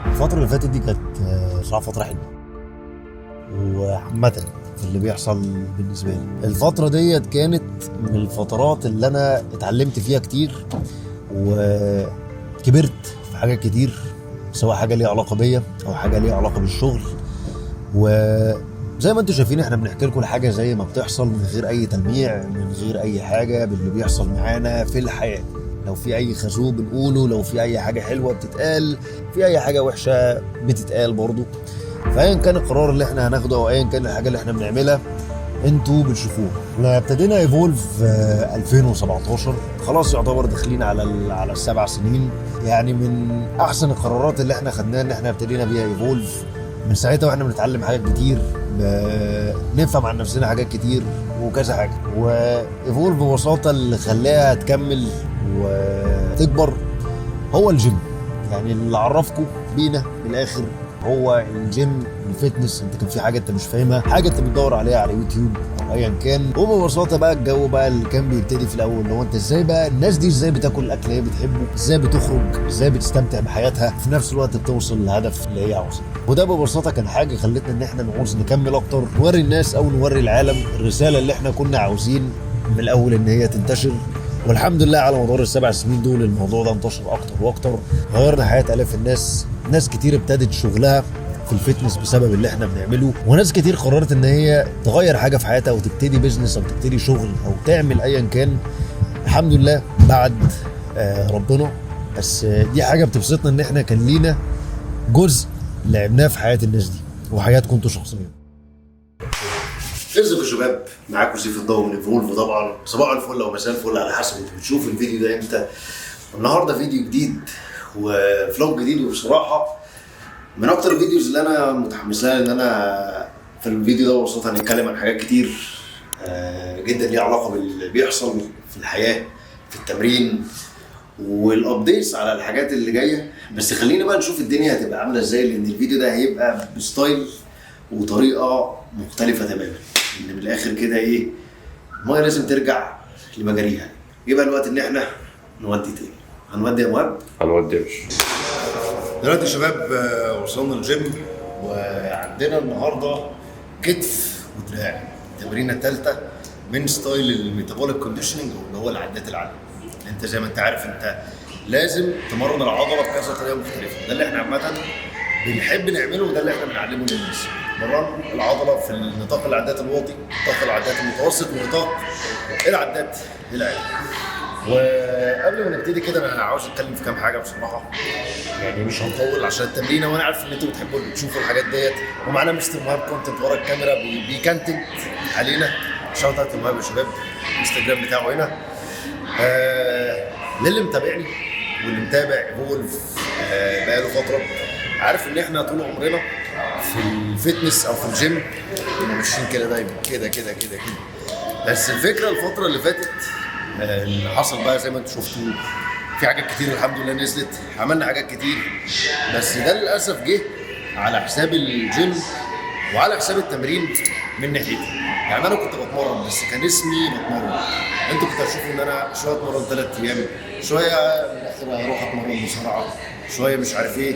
الفترة اللي فاتت دي كانت صراحة فترة حلوة وعامة في اللي بيحصل بالنسبة لي. الفترة ديت كانت من الفترات اللي أنا اتعلمت فيها كتير وكبرت في حاجات كتير، سواء حاجة ليها علاقة بيا أو حاجة ليها علاقة بالشغل. وزي ما انتوا شايفين احنا بنحكي لكم الحاجة زي ما بتحصل من غير أي تلميع، من غير أي حاجة باللي بيحصل معانا في الحياة. لو في أي خازوق بنقوله، لو في أي حاجة حلوة بتتقال، في أي حاجة وحشة بتتقال برضو. فأيا كان القرار اللي احنا هناخده أو أيا كان الحاجة اللي احنا بنعملها انتوا بتشوفوها. احنا ابتدينا ايفولف 2017، خلاص يعتبر داخلين على السبع سنين. يعني من احسن القرارات اللي احنا خدناها ان احنا ابتدينا بيها ايفولف. من ساعتها واحنا بنتعلم حاجات كتير، نفهم عن نفسنا حاجات كتير وكذا حاجه. وايفولف ببساطه اللي خلاها تكمل وتكبر هو الجيم. يعني اللي عرفكم بينا بالاخر هو الجيم، الفتنس. انت كان في حاجه انت مش فاهمها، حاجه انت بتدور عليها على يوتيوب او ايا كان. وببساطه بقى الجو بقى اللي كان بيبتدي في الاول، اللي هو انت ازاي بقى الناس دي ازاي بتاكل الاكل اللي هي بتحبه، ازاي بتخرج، ازاي بتستمتع بحياتها، في نفس الوقت بتوصل للهدف اللي هي عاوزاه. وده ببساطه كان حاجه خلتنا ان احنا نعوز نكمل اكتر، نوري الناس او نوري العالم الرساله اللي احنا كنا عاوزين من الاول ان هي تنتشر. والحمد لله على مدار السبع سنين دول الموضوع ده انتشر اكتر واكتر، غيرنا حياه الاف الناس. ناس كتير ابتدت شغلها في الفتنس بسبب اللي احنا بنعمله، وناس كتير قررت ان هي تغير حاجه في حياتها او تبتدي بيزنس او تبتدي شغل او تعمل ايا كان. الحمد لله بعد ربنا. بس دي حاجه بتبسطنا ان احنا كان لينا جزء لعبناه في حياه الناس دي وحياتكم انتوا شخصيا. ازيكم يا شباب، معاكم سيف الضوء من ايفولف. طبعا صباح الفل او مساء الفل على حسب انتوا بتشوفوا الفيديو ده امتى. النهارده فيديو جديد وفلوج جديد، وبصراحه من اكتر الفيديوز اللي انا متحمس لها. ان انا في الفيديو ده ببساطه هنتكلم عن حاجات كتير جدا ليها علاقه باللي بيحصل في الحياه، في التمرين، والابديتس على الحاجات اللي جايه. بس خلينا بقى نشوف الدنيا هتبقى عامله ازاي، لان الفيديو ده هيبقى بستايل وطريقه مختلفه تماما. ان من الاخر كده ايه، الميه لازم ترجع لمجاريها. يبقى الوقت ان احنا نودي تاني. هنودي يا مهاب؟ هنودي يا باشا. دلوقتي يا شباب وصلنا الجيم، وعندنا النهارده كتف ودراع، التمرينه الثالثه من ستايل الميتابوليك كونديشننج، اللي هو العدات العاليه. انت زي ما انت عارف انت لازم تمرن العضله بكذا طريقه مختلفه. ده اللي احنا عامه بنحب نعمله وده اللي احنا بنعلمه للناس. مرن العضله في نطاق العدات الواطي، نطاق العدات المتوسط، ونطاق العدات العاليه. وقبل ما نبتدي كده انا عاوز اتكلم في كام حاجه بصراحه، يعني مش هنطول عشان التمرينه، وانا عارف ان انتوا بتحبوا تشوفوا الحاجات ديت. ومعانا مستر مهاب كونتنت ورا الكاميرا بيكنتنت علينا. شوت اوت لمهاب يا شباب، الانستجرام بتاعه هنا. للي متابعني واللي متابع ايفولف بقاله فتره عارف ان احنا طول عمرنا في الفتنس او في الجيم كنا ماشيين كده دايما كده كده كده كده. بس الفكره الفتره اللي فاتت اللي حصل بقى زي ما انتم شفتوا، في حاجات كتير الحمد لله نزلت، عملنا حاجات كتير، بس ده للاسف جه على حساب الجيم وعلى حساب التمرين من ناحيتي. يعني انا كنت بتمرن بس كان اسمي بتمرن. انتوا كنتوا هتشوفوا ان انا شويه اتمرن 3 ايام، شويه اروح اتمرن بسرعه، شويه مش عارف ايه.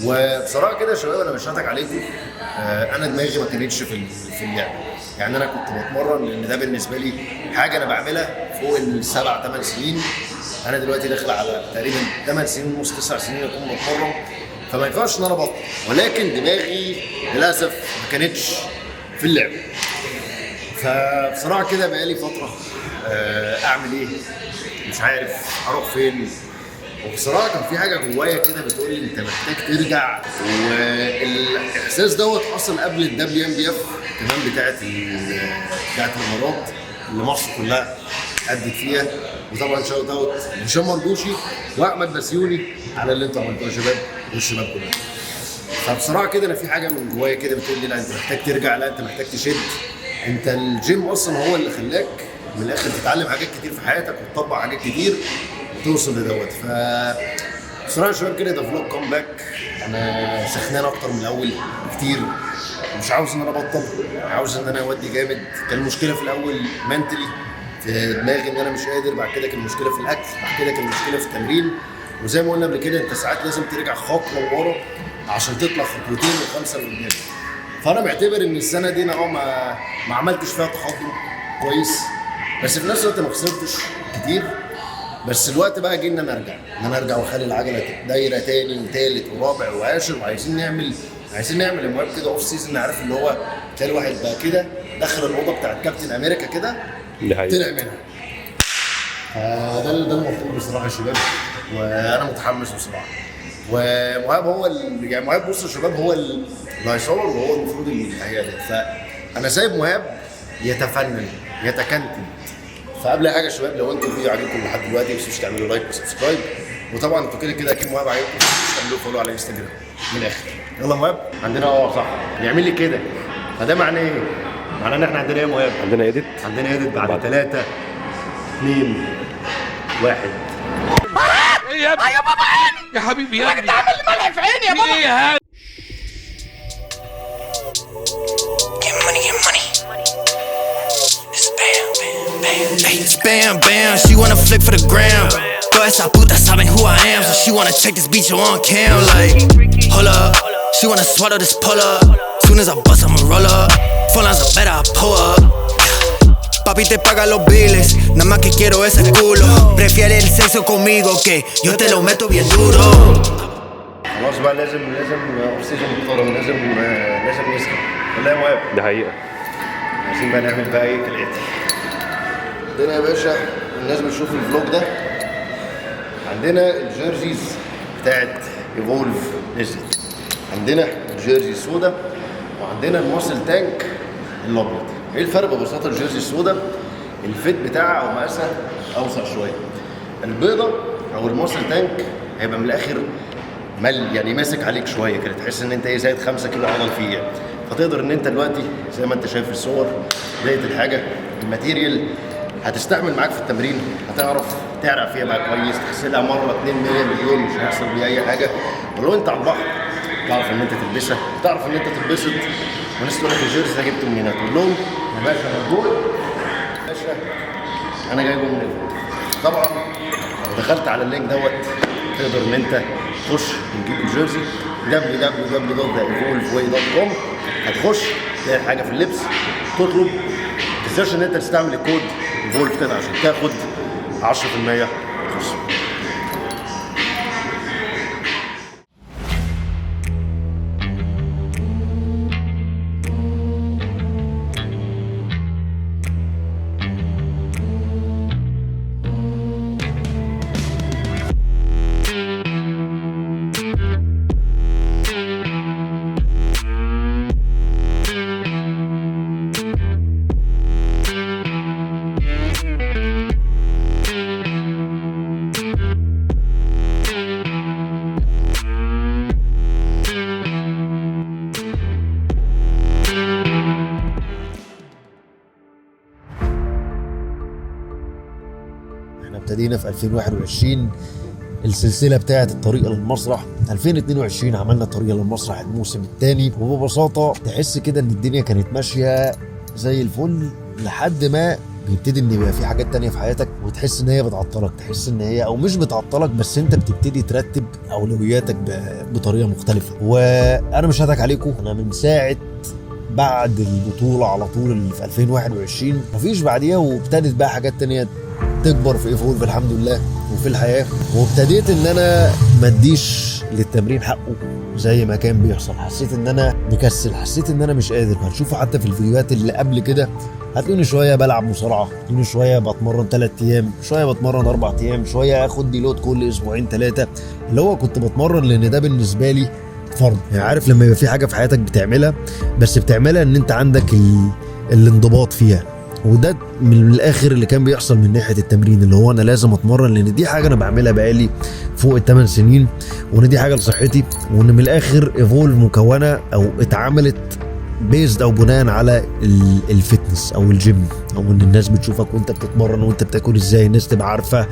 وبصراحه كده يا شباب انا مش هضحك عليكم، انا دماغي ما كانتش في اللعب. يعني انا كنت بتمرن لان ده بالنسبه لي حاجه انا بعملها فوق ال7 8 سنين. انا دلوقتي داخل على تقريبا 8 سنين ونص 9 سنين اكون بتمرن، فما ينفعش ان انا ابطل. ولكن دماغي للاسف ما كانتش في اللعب. فبصراحه كده بقالي فتره اعمل ايه، مش عارف اروح فين. وبصراحه كان في حاجه جوايا كده بتقول لي انت محتاج ترجع. والاحساس دوت حصل قبل WNBF كمان بتاعت الامارات اللي مصر كلها ادت فيها. وطبعا شوت اوت هشام مندوشي واحمد بسيوني على اللي انتوا عملتوه يا شباب والشباب كلها. فبصراحه كده انا في حاجه من جوايا كده بتقول لي لا انت محتاج ترجع، لا انت محتاج تشد. انت الجيم اصلا هو اللي خلاك من الاخر تتعلم حاجات كتير في حياتك وتطبق حاجات كتير وتوصل لدوت. بصراحه يا شباب كده ده فلوج كوم باك. انا سخنان اكتر من الاول كتير، مش عاوز ان انا ابطل، عاوز ان انا اودي جامد. كان المشكله في الاول منتلي في دماغي ان انا مش قادر، بعد كده كان المشكله في الاكل، بعد كده كان المشكله في التمرين. وزي ما قلنا قبل كده انت ساعات لازم ترجع خطوه لورا عشان تطلع خطوتين وخمسه لقدام. فانا معتبر ان السنه دي انا ما عملتش فيها تقدم كويس، بس في نفس الوقت ما خسرتش كتير. بس الوقت بقى جه ان انا ارجع واخلي العجله دايره تاني وثالث ورابع وعاشر، وعايزين نعمل المهم كده اوف سيزون. عارف اللي هو تاني واحد بقى كده دخل الاوضه بتاعت كابتن امريكا كده طلع منها. ده المفروض بصراحه يا شباب، وانا متحمس بصراحه. ومهاب هو يعني مهاب، بص يا شباب، هو اللي هيصور وهو المفروض اللي هيعدل. فانا سايب مهاب يتفنن يتكنتن. فقبل اي حاجه يا شباب، لو انتوا الفيديو عجبكم لحد دلوقتي ما تنسوش تعملوا لايك وسبسكرايب، وطبعا انتوا كده اكيد مهاب عجبكم ما تنسوش تعملوا فولو على انستجرام. من الاخر يلا مهاب عندنا صح يعمل لي كده. فده معناه ايه؟ معناه ان احنا عندنا ايه يا مهاب؟ عندنا ايديت بعد 3 2 1. ايه يا بابا عيني يا حبيبي يا ابني، تعمل لي ملح في عيني يا بابا. ايه هذا؟ It's bam bam, she wanna flick for the gram. Toda esa puta saben who I am, so she wanna check this beat on cam. Like, hold up, she wanna swallow this pull up. Soon as I bust, I'ma roll up. Full lines are better, I pull up. Papi te paga los biles, nada más que quiero ese culo. Prefiere el sexo conmigo que yo te lo meto bien duro. خلاص بقى لازم اوف سيزون محترم، لازم نسكت ولا يا مهاب؟ ده حقيقة. عايزين بقى نعمل بقى ايه كالاتي. عندنا يا باشا الناس بتشوف الفلوج ده، عندنا الجيرزيز بتاعت ايفولف نزلت، عندنا الجيرزي السوداء، وعندنا الماسل تانك الابيض. ايه الفرق ببساطه؟ الجيرزي السوداء الفيت بتاعها او مقاسها اوسع شويه، البيضه او الماسل تانك هيبقى من الاخر يعني ماسك عليك شويه كده، تحس ان انت زايد 5 كيلو عضل فيه. فتقدر ان انت دلوقتي زي ما انت شايف في الصور بدايه الحاجه الماتيريال هتستحمل معاك في التمرين، هتعرف تعرق فيها بقى كويس، تغسلها مره 2 مليون مش هيحصل بيها اي حاجه. ولو انت على البحر تعرف ان انت تلبسها، تعرف ان انت تتبسط. والناس تقول لك الجيرز ده جبته منين؟ تقول لهم يا باشا انا دول باشا انا جايبه من طبعا لو دخلت على اللينك دوت تقدر ان انت تخش نجيب الجيرزي www.evolveway.com. هتخش تلاقي حاجه في اللبس تطلب، ما تنساش ان انت تستعمل الكود ايفولف كده عشان تاخد 10% خصم. ابتدينا في 2021 السلسله بتاعه الطريقه للمسرح. 2022 عملنا الطريقه للمسرح الموسم الثاني، وببساطه تحس كده ان الدنيا كانت ماشيه زي الفل لحد ما بيبتدي ان يبقى في حاجات تانية في حياتك وتحس ان هي بتعطلك، تحس ان هي او مش بتعطلك بس انت بتبتدي ترتب اولوياتك بطريقه مختلفه. وانا مش هضحك عليكم، انا من ساعه بعد البطوله على طول اللي في 2021 مفيش بعديها، وابتدت بقى حاجات تانية تكبر في ايفولف الحمد لله وفي الحياه، وابتديت ان انا ما اديش للتمرين حقه زي ما كان بيحصل. حسيت ان انا مكسل، حسيت ان انا مش قادر. هتشوفوا حتى في الفيديوهات اللي قبل كده هتلاقوني شويه بلعب مصارعه، هتلاقوني شويه بتمرن 3 ايام، شويه بتمرن 4 ايام، شويه اخد ديلود كل اسبوعين 3، اللي هو كنت بتمرن لان ده بالنسبه لي فرض. يعني عارف لما يبقى في حاجه في حياتك بتعملها بس بتعملها ان انت عندك الانضباط فيها، وده من الاخر اللي كان بيحصل من ناحيه التمرين، اللي هو انا لازم اتمرن لان دي حاجه انا بعملها بقالي فوق ال8 سنين، وان دي حاجه لصحتي، وان من الاخر ايفولف مكونه او اتعملت بيزد او بناء على الفتنس او الجيم، او ان الناس بتشوفك وانت بتتمرن وانت بتاكل ازاي، الناس تبقى عارفه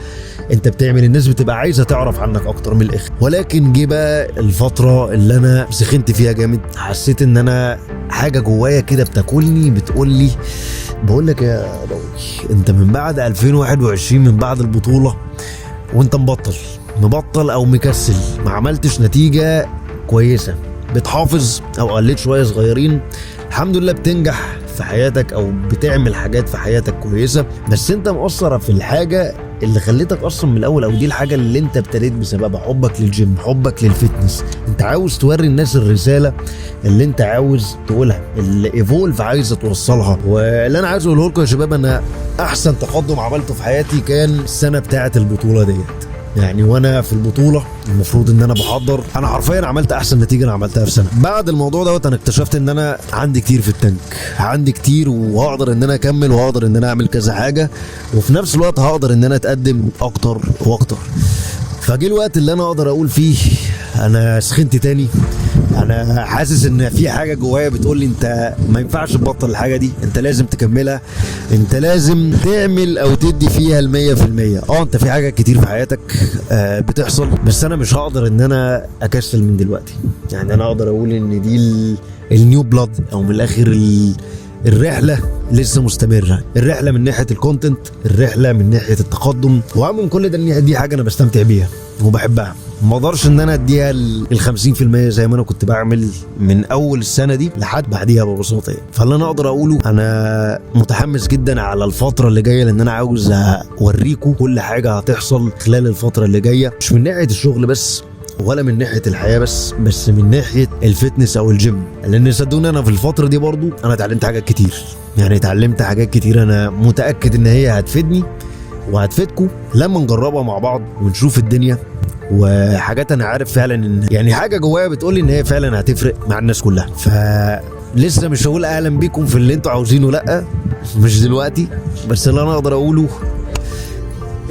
انت بتعمل، الناس بتبقى عايزه تعرف عنك اكتر من الاخر. ولكن جه بقى الفتره اللي انا سخنت فيها جامد، حسيت ان انا حاجه جوايا كده بتاكلني بتقول لي بقول لك يا ضوي، انت من بعد 2021 من بعد البطوله وانت مبطل او مكسل، ما عملتش نتيجه كويسه، بتحافظ او قلت شويه صغيرين، الحمد لله بتنجح في حياتك او بتعمل حاجات في حياتك كويسه، بس انت مقصر في الحاجه اللي خليتك اصلا من الاول، او دي الحاجه اللي انت ابتديت بسببها، حبك للجيم، حبك للفتنس. انت عاوز توري الناس الرساله اللي انت عاوز تقولها، اللي ايفولف عايزه توصلها. واللي انا عايز اقوله لكم يا شباب، انا احسن تقدم عملته في حياتي كان السنه بتاعه البطوله ديت. يعني وانا في البطوله المفروض ان انا بحضر، انا حرفيا عملت احسن نتيجه انا عملتها في سنه. بعد الموضوع دوت انا اكتشفت ان انا عندي كتير في التانك، عندي كتير وهقدر ان انا اكمل وهقدر ان انا اعمل كذا حاجه، وفي نفس الوقت هقدر ان انا اتقدم اكتر واكتر. فجي الوقت اللي انا اقدر اقول فيه انا سخنت تاني، انا حاسس ان في حاجه جوايا بتقول لي انت ما ينفعش تبطل الحاجه دي، انت لازم تكملها، انت لازم تعمل او تدي فيها 100%. انت في حاجات كتير في حياتك بتحصل، بس انا مش هقدر ان انا اكسل من دلوقتي. يعني انا اقدر اقول ان دي النيو بلاد، او من الاخر الرحله لسه مستمره، الرحله من ناحيه الكونتنت، الرحله من ناحيه التقدم، واهم من كل ده ان دي حاجه انا بستمتع بيها وبحبها. ما اقدرش ان انا اديها ال 50% زي ما انا كنت بعمل من اول السنه دي لحد بعديها ببساطه. فاللي انا اقدر اقوله، انا متحمس جدا على الفتره اللي جايه، لان انا عاوز اوريكم كل حاجه هتحصل خلال الفتره اللي جايه، مش من ناحيه الشغل بس ولا من ناحيه الحياه بس من ناحيه الفتنس او الجيم. لان صدقوني انا في الفتره دي برضو انا اتعلمت حاجات كتير، يعني اتعلمت حاجات كتير انا متاكد ان هي هتفيدني وهتفيدكم لما نجربها مع بعض ونشوف الدنيا. وحاجات انا عارف فعلا ان يعني حاجه جوايا بتقول لي ان هي فعلا هتفرق مع الناس كلها. فلسه مش هقول اهلا بيكم في اللي انتوا عاوزينه، لا مش دلوقتي، بس اللي انا اقدر اقوله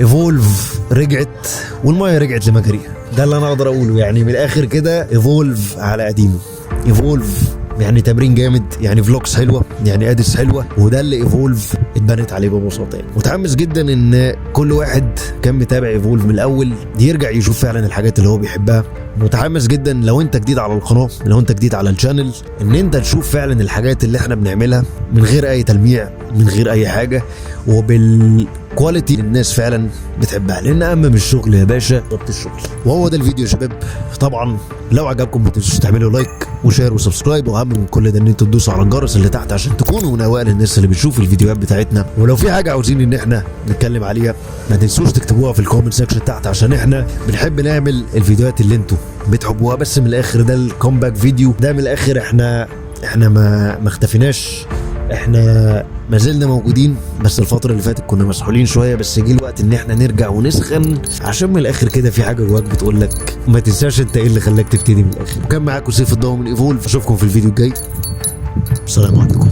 ايفولف رجعت والميه رجعت لمجاريها، ده اللي انا اقدر اقوله. يعني من الاخر كده ايفولف على قديمه، ايفولف يعني تمرين جامد، يعني فلوكس حلوه، يعني ادس حلوه، وده اللي ايفولف اتبنت عليه ببساطه. متحمس جدا ان كل واحد كان متابع ايفولف من الاول يرجع يشوف فعلا الحاجات اللي هو بيحبها. متحمس جدا لو انت جديد على القناه، لو انت جديد على الشانل، ان انت تشوف فعلا الحاجات اللي احنا بنعملها من غير اي تلميع، من غير اي حاجه، وبالكواليتي اللي الناس فعلا بتحبها، لان اهم من الشغل يا باشا ضبط الشغل. وهو ده الفيديو يا شباب. طبعا لو عجبكم ما تنسوش تعملوا لايك وشير وسبسكرايب، واهم من كل ده ان انتوا تدوسوا على الجرس اللي تحت عشان تكونوا من اوائل الناس اللي بتشوف الفيديوهات بتاعتنا. ولو في حاجه عاوزين ان احنا نتكلم عليها ما تنسوش تكتبوها في الكومنت سيكشن تحت، عشان احنا بنحب نعمل الفيديوهات اللي انتوا بتحبوها. بس من الاخر ده الكومباك فيديو، ده من الاخر احنا ما اختفيناش، احنا ما زلنا موجودين، بس الفترة اللي فاتت كنا مسحولين شوية، بس جه الوقت ان احنا نرجع ونسخن، عشان من الاخر كده في حاجة جواك بتقول لك ما تنساش انت ايه اللي خلاك تبتدي من الاخر. وكان معاكم سيف الضوء من ايفولف، اشوفكم في الفيديو الجاي، السلام عليكم.